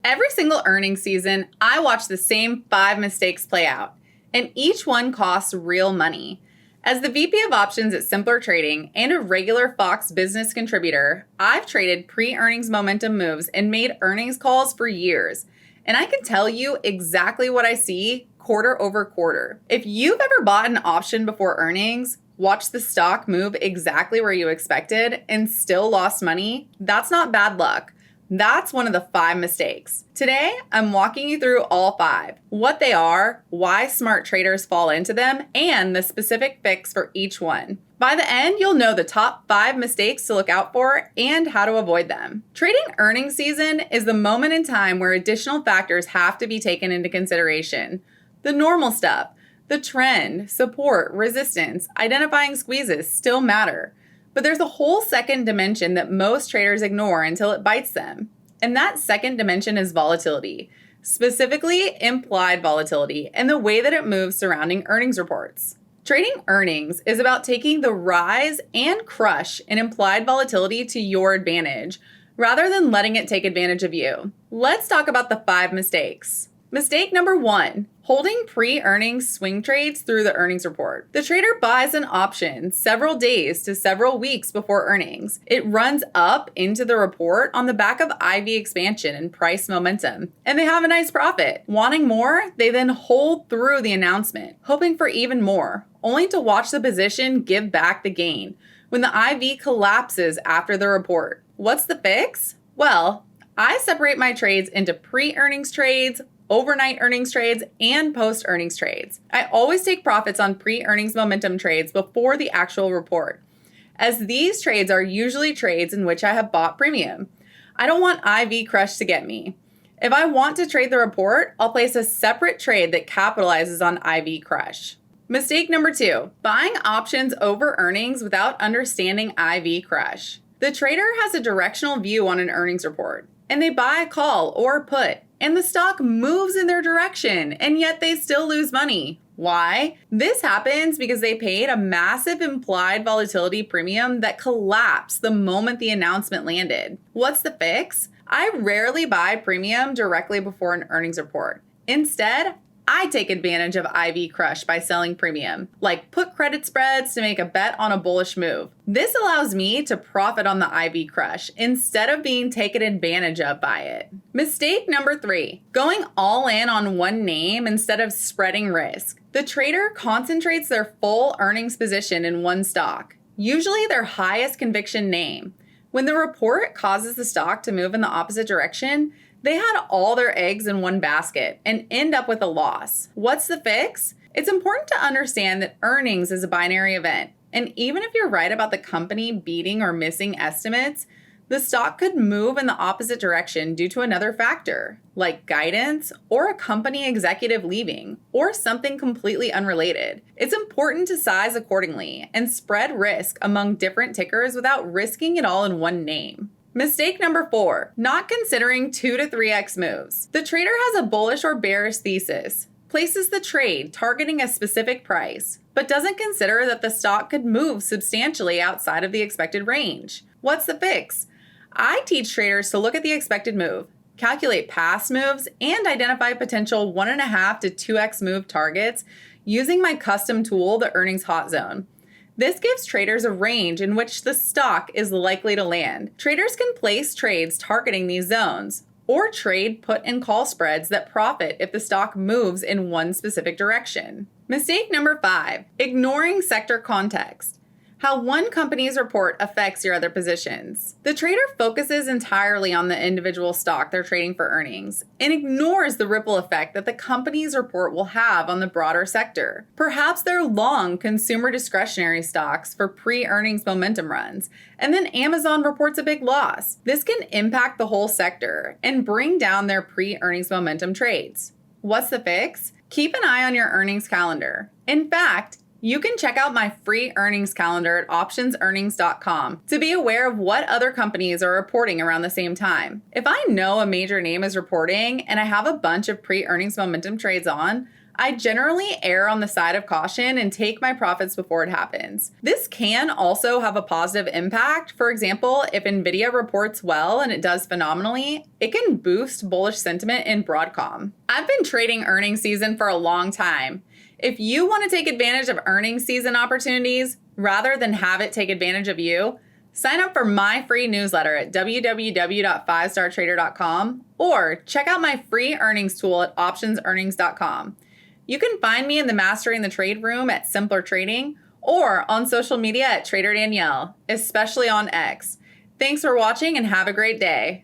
Every single earnings season, I watch the same 5 mistakes play out, and each one costs real money. As the VP of Options at Simpler Trading and a regular Fox business contributor, I've traded pre-earnings momentum moves and made earnings calls for years, and I can tell you exactly what I see quarter over quarter. If you've ever bought an option before earnings, watched the stock move exactly where you expected, and still lost money, that's not bad luck. That's one of the 5 mistakes. Today, I'm walking you through all 5, what they are, why smart traders fall into them, and the specific fix for each one. By the end, you'll know the top 5 mistakes to look out for and how to avoid them. Trading earnings season is the moment in time where additional factors have to be taken into consideration. The normal stuff, the trend, support, resistance, identifying squeezes still matter. But there's a whole second dimension that most traders ignore until it bites them. And that second dimension is volatility, specifically implied volatility and the way that it moves surrounding earnings reports. Trading earnings is about taking the rise and crush in implied volatility to your advantage, rather than letting it take advantage of you. Let's talk about the 5 mistakes. Mistake number 1, holding pre-earnings swing trades through the earnings report. The trader buys an option several days to several weeks before earnings. It runs up into the report on the back of IV expansion and price momentum, and they have a nice profit. Wanting more, they then hold through the announcement, hoping for even more, only to watch the position give back the gain when the IV collapses after the report. What's the fix? Well, I separate my trades into pre-earnings trades, overnight earnings trades, and post-earnings trades. I always take profits on pre-earnings momentum trades before the actual report, as these trades are usually trades in which I have bought premium. I don't want IV crush to get me. If I want to trade the report, I'll place a separate trade that capitalizes on IV crush. Mistake number 2, buying options over earnings without understanding IV crush. The trader has a directional view on an earnings report, and they buy a call or put, and the stock moves in their direction, and yet they still lose money. Why? This happens because they paid a massive implied volatility premium that collapsed the moment the announcement landed. What's the fix? I rarely buy premium directly before an earnings report. Instead, I take advantage of IV crush by selling premium, like put credit spreads to make a bet on a bullish move. This allows me to profit on the IV crush instead of being taken advantage of by it. Mistake number 3, going all in on one name instead of spreading risk. The trader concentrates their full earnings position in one stock, usually their highest conviction name. When the report causes the stock to move in the opposite direction, they had all their eggs in one basket and end up with a loss. What's the fix? It's important to understand that earnings is a binary event, and even if you're right about the company beating or missing estimates, the stock could move in the opposite direction due to another factor, like guidance or a company executive leaving, or something completely unrelated. It's important to size accordingly and spread risk among different tickers without risking it all in one name. Mistake number 4, not considering 2 to 3x moves. The trader has a bullish or bearish thesis, places the trade targeting a specific price, but doesn't consider that the stock could move substantially outside of the expected range. What's the fix? I teach traders to look at the expected move, calculate past moves, and identify potential 1.5 to 2x move targets using my custom tool, the Earnings Hot Zone. This gives traders a range in which the stock is likely to land. Traders can place trades targeting these zones, or trade put and call spreads that profit if the stock moves in one specific direction. Mistake number 5, ignoring sector context. How one company's report affects your other positions. The trader focuses entirely on the individual stock they're trading for earnings and ignores the ripple effect that the company's report will have on the broader sector. Perhaps they're long consumer discretionary stocks for pre-earnings momentum runs, and then Amazon reports a big loss. This can impact the whole sector and bring down their pre-earnings momentum trades. What's the fix? Keep an eye on your earnings calendar. In fact, you can check out my free earnings calendar at optionsearnings.com to be aware of what other companies are reporting around the same time. If I know a major name is reporting and I have a bunch of pre-earnings momentum trades on, I generally err on the side of caution and take my profits before it happens. This can also have a positive impact. For example, if Nvidia reports well and it does phenomenally, it can boost bullish sentiment in Broadcom. I've been trading earnings season for a long time. If you want to take advantage of earnings season opportunities rather than have it take advantage of you, sign up for my free newsletter at www.5startrader.com or check out my free earnings tool at optionsearnings.com. You can find me in the Mastering the Trade room at Simpler Trading or on social media at Trader Danielle, especially on X. Thanks for watching and have a great day.